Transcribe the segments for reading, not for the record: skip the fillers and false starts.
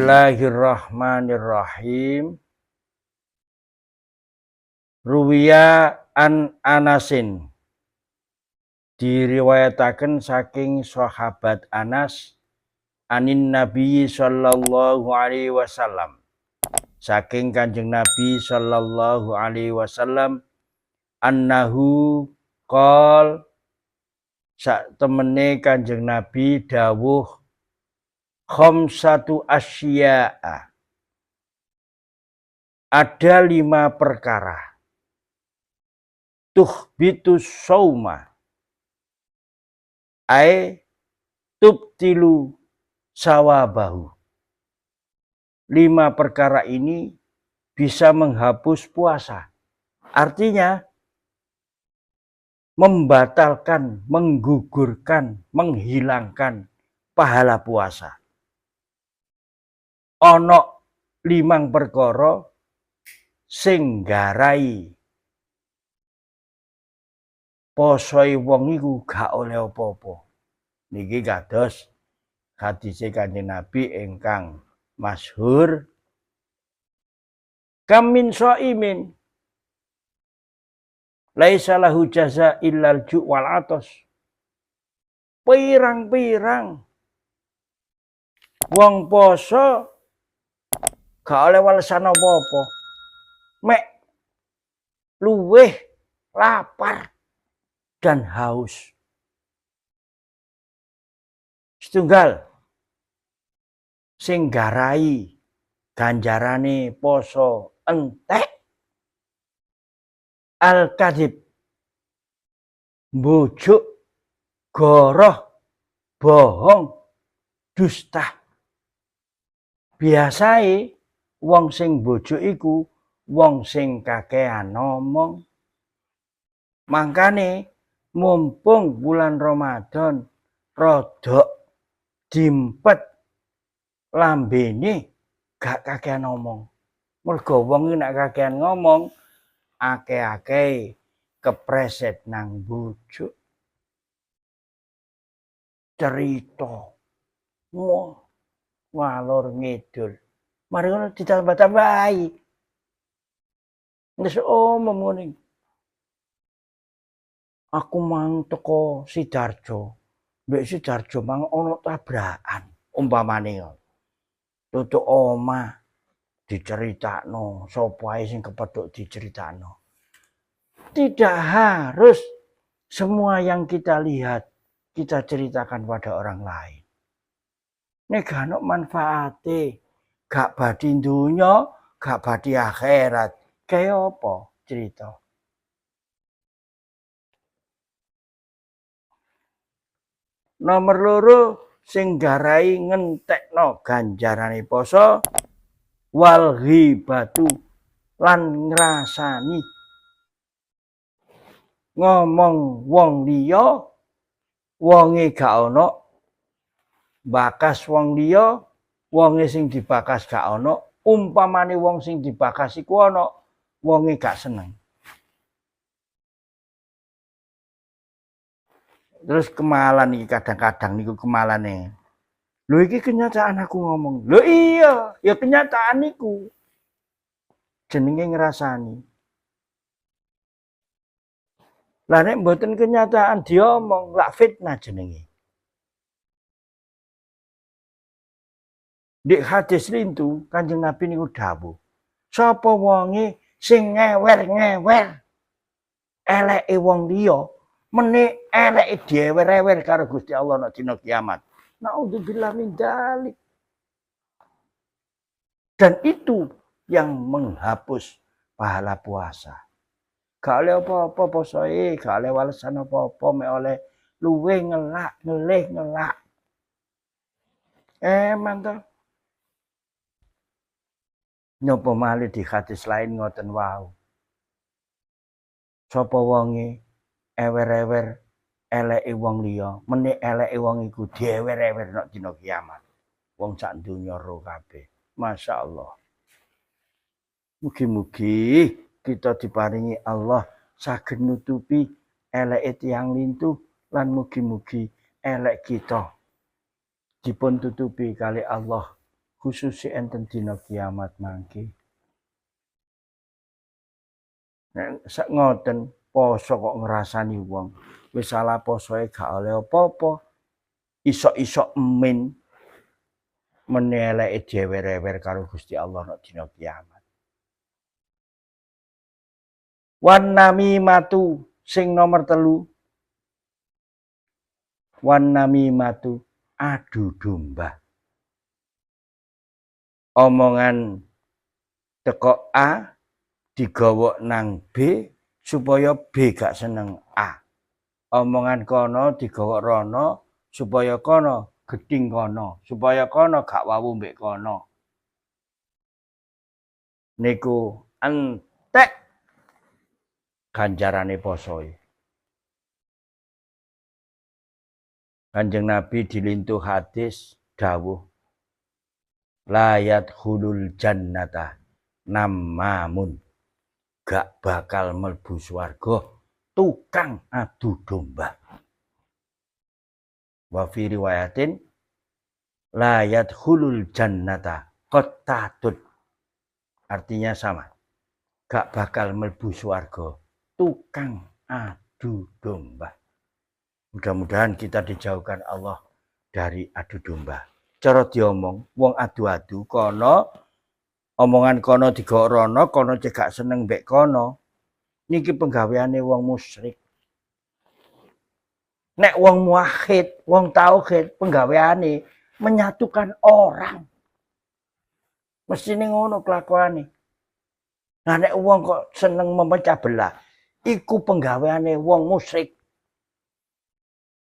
Bismillahirrahmanirrahim. Ruwiya an Anasin, diriwayataken saking sahabat Anas anin Nabi sallallahu alaihi wasallam, saking Kanjeng Nabi sallallahu alaihi wasallam, annahu qol, sak temene Kanjeng Nabi dawuh, khamsatu asya'a, ada 5 perkara, tuhbitus sauma, tubtilu sawabahu. 5 perkara ini bisa menghapus puasa. Artinya membatalkan, menggugurkan, menghilangkan pahala puasa. Ono 5 perkara sing garai posoi wong iku gak oleh apa-apa. Niki kados hadise Kanjeng Nabi ingkang masyhur, kam min shaimin laisa lahu jaza illal ju' wal atos. Pirang-pirang wong poso gak oleh walesan apa-apa, mek luweh lapar dan haus. Setunggal sing garai ganjarane poso entek, al-kadzib, mbujuk, goroh, bohong, dusta. Biasae wong sing bojo iku wong sing kakean ngomong. Mangkane mumpung bulan Ramadan rodok dimpet lambene gak kakean ngomong. Mergo wong nek kakean ngomong akeh-akeh kepreset nang bojo. Cerita walor ngidul. Mari ngono ditambah-tambahi. Wis ngene. Aku mang teko Sidarjo. Mbek Sidarjo mang ana tabrakan umpamane ngono. Tutuk omah diceritakno, sapa ae sing kepethuk diceritakno. Tidak harus semua yang kita lihat kita ceritakan pada orang lain. Nek gak ono manfaate, gak badi dunya, gak badi akhirat, kaya apa cerita? Nomor 2 sing garai ngentekno ganjarane poso, wal ghibatu, lan ngrasani ngomong wong liya, wonge gak ono, bakas wong liya, wonge sing dibakas gak ono, umpamane wong sing dibakas iku ono, wonge gak seneng. Terus kemalan iki kadang-kadang niku kemalane. Lho iki kenyataan aku ngomong. Lho iya, ya kenyataan niku. Jenenge ngrasani. Lah nek mboten kenyataan diomong, lak fitnah jenenge. Di hadis lintu Kanjeng Nabi niku dawuh, sapa wonge sing ngewer-ngewer eleke wong liya, mene eleke diewer-ewer karo Gusti Allah nek dina kiamat. Naudzubillah min dzalik. Dan itu yang menghapus pahala puasa. Gak oleh apa-apa posoe, gak oleh walesan apa-apa, mek oleh luwe ngelak, ngelih ngelak. Mantap. Napa malih di hadis lain ngoten wau. Sapa wonge ewer-ewer eleke wong liya, mene eleke wong iku diewer-ewer nek dina kiamat. Wong sak donya ro kabeh. Masyaallah. Mugi-mugi kita diparingi Allah saged nutupi eleke tiyang lintu lan mugi-mugi elek kita dipun tutupi kali Allah khusus enten dina kiamat mangke. Nek sak ngoten poso kok ngrasani wong wis salah posoe gak oleh apa-apa. Isok-isok emin meneleke jewer-ewer karo Gusti Allah nek dina kiamat. Wan namimatu sing nomor 3. Wan namimatu adu domba. Omongan teko A digawa nang B supaya B gak seneng A. Omongan kono digawa rono supaya kono geding kono, supaya kono gak wawu mbek kono. Niku entek ganjarane posoe. Kanjeng Nabi dilintuh hadis dawuh layat hulul jannata namamun, gak bakal mlebu swarga tukang adu domba. Wa fi riwayatin layat hulul jannata qattatun, artinya sama, gak bakal mlebu swarga tukang adu domba. Mudah-mudahan kita dijauhkan Allah dari adu domba. Cara diomong, wong adu-adu kono, omongan kono digawa rono, kono cegak seneng mbek kono. Niki penggaweane wong musyrik. Nek wong muwahhid, wong tauhid, penggaweane menyatukan orang. Mestine ngono kelakuane. Nah nek wong kok seneng memecah belah, iku penggaweane wong musyrik.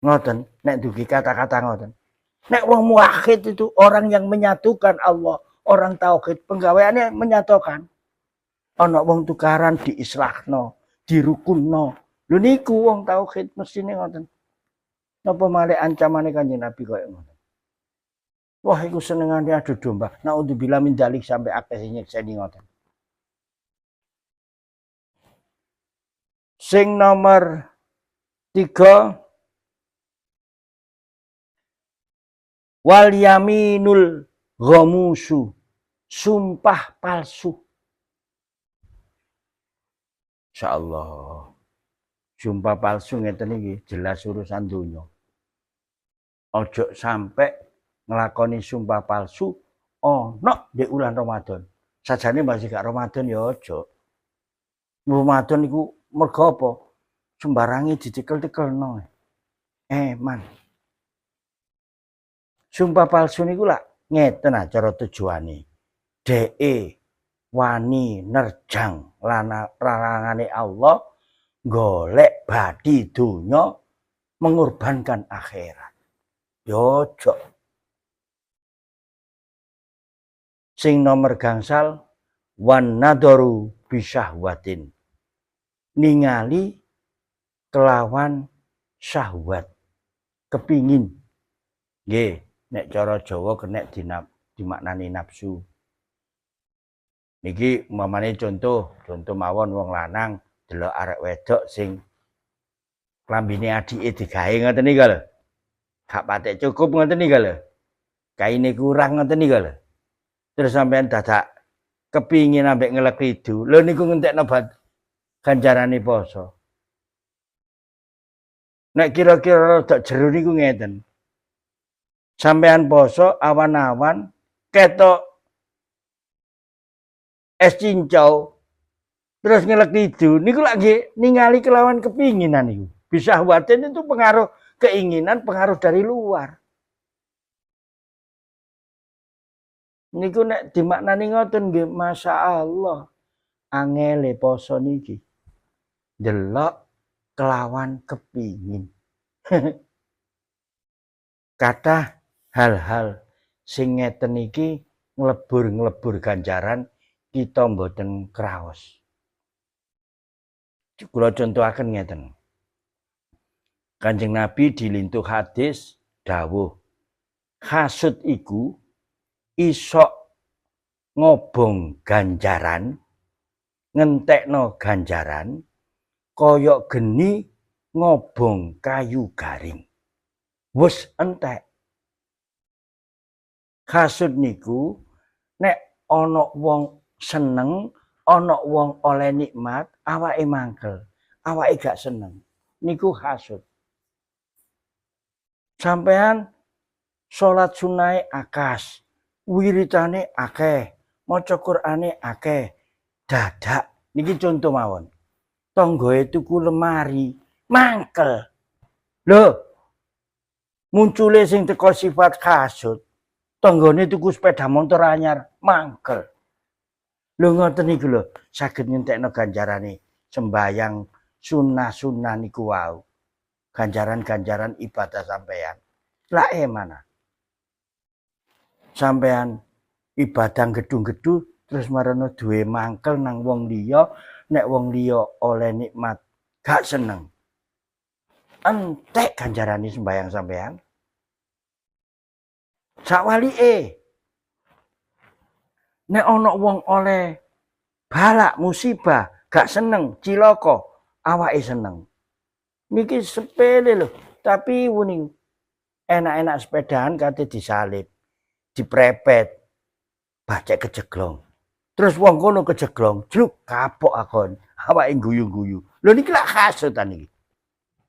Ngoten, nek dugi kata-kata ngoten. Nek wong muwahhid itu orang yang menyatukan Allah, orang tauhid, penggaweane menyatukan. Ana wong tukaran diislahno, dirukunno. Lho niku wong tauhid mestine ngoten. Napa malih ancamane Kanjeng Nabi koyo ngoten. Wah iku senengane adu domba. Naudzubillah min dzalik sampai akeh sing nyekseni ngoten. Sing nomor 3 wal yaminul ghamusu, sumpah palsu. Insyaallah. Sumpah palsu ngeten iki jelas urusan donya. Ojo sampai nglakoni sumpah palsu ana di bulan Ramadan. Sajane masih gak Ramadan ya ojo. Ramadan iku mergo apa? Sembarange dicekel-cekelno. Man. Sumpah palsu niku lak ngeten acara tujuane. Deke wani nerjang larangane Allah, golek badi dunya, mengorbankan akhirat. Yojo. Sing nomor gangsal wan nadaru bisyahwatin. Ningali kelawan syahwat. Kepingin. Nggih, nek cara Jawa kena dimaknani nafsu. Niki umpamane contoh mawon wong lanang delok arek wedok sing klambine adike digawe ngoten niku lho. Gak patek cukup ngoten niku lho. Kaine kurang ngoten niku lho. Terus sampean dadak kepingin ambek ngelek ridu. Lho niku ngentekno ganjarane poso. Nek kira-kira rada jero niku ngeten. Sampean poso awan-awan ketok es cincau terus ngelek tidur niku lagi ningali kelawan kepinginan niku. Bisa khawatir itu pengaruh keinginan, pengaruh dari luar. Niku nek dimaknani ngoten nggih, masyaallah. Angele poso niki. Delok kelawan kepingin. Kata hal-hal sing ngeten iki nglebur ganjaran kita mboten kraos. Kula contohaken ngeten. Kanjeng Nabi dilintuh hadis dawuh, hasud iku iso ngobong ganjaran, ngentekno ganjaran kaya geni ngobong kayu garing. Wes entek. Hasud niku nek ana wong seneng, ana wong oleh nikmat, awake mangkel, awake gak seneng. Niku hasud. Sampean salat sunai akas, wiritane akeh, maca Qur'ane akeh, dadak niki contoh mawon. Tanggae tuku lemari, mangkel. Lho, muncule sing teko sifat hasud. Tanggane tuku sepeda motor anyar, mangkel. Lho ngoten niku lho, saged ngentekno ganjarane sembayang sunah-sunah niku wau. Ganjaran-ganjaran ibadah sampean. Lah mana? Sampean ibadah gedung-gedung terus marono duwe mangkel nang wong liya, nek wong liya oleh nikmat gak seneng. Entek ganjarane sembayang sampean. Sakwalike nek ana wong oleh balak musibah gak seneng, cilaka, awake seneng. Niki sepele lho, tapi wuning enak-enak sepedaan kate disalib, diprepet, bacek kejeglong. Terus wong kono kejeglong, jluk kapok akon, awake guyu-guyu. Lho niki lak hasutan niki.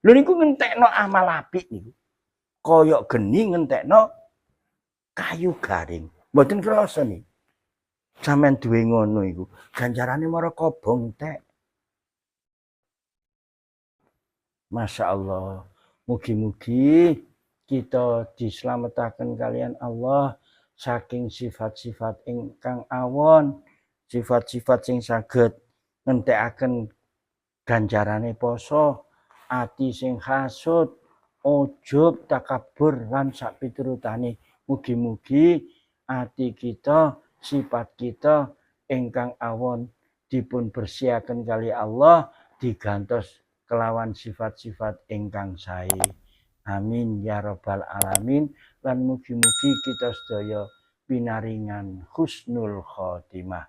Lho niku ngentekno amal apik niku. Kaya geni ngentekno kayu garing. Mboten krasa niki. Sampeyan duwe ngono iku, ganjarane mara kobong tek. Masya Allah. Mugi-mugi kita dislametaken kalian Allah saking sifat-sifat ingkang awon, sifat-sifat sing saged ngentekaken ganjarane poso, ati sing hasud, ujub, takabur lan sak piturutane. Mugi-mugi ati kita, sifat kita ingkang awon dipun bersihaken kali Allah digantos kelawan sifat-sifat ingkang sae. Amin ya rabbal alamin. Lan mugi-mugi kita sedaya pinaringan husnul khotimah.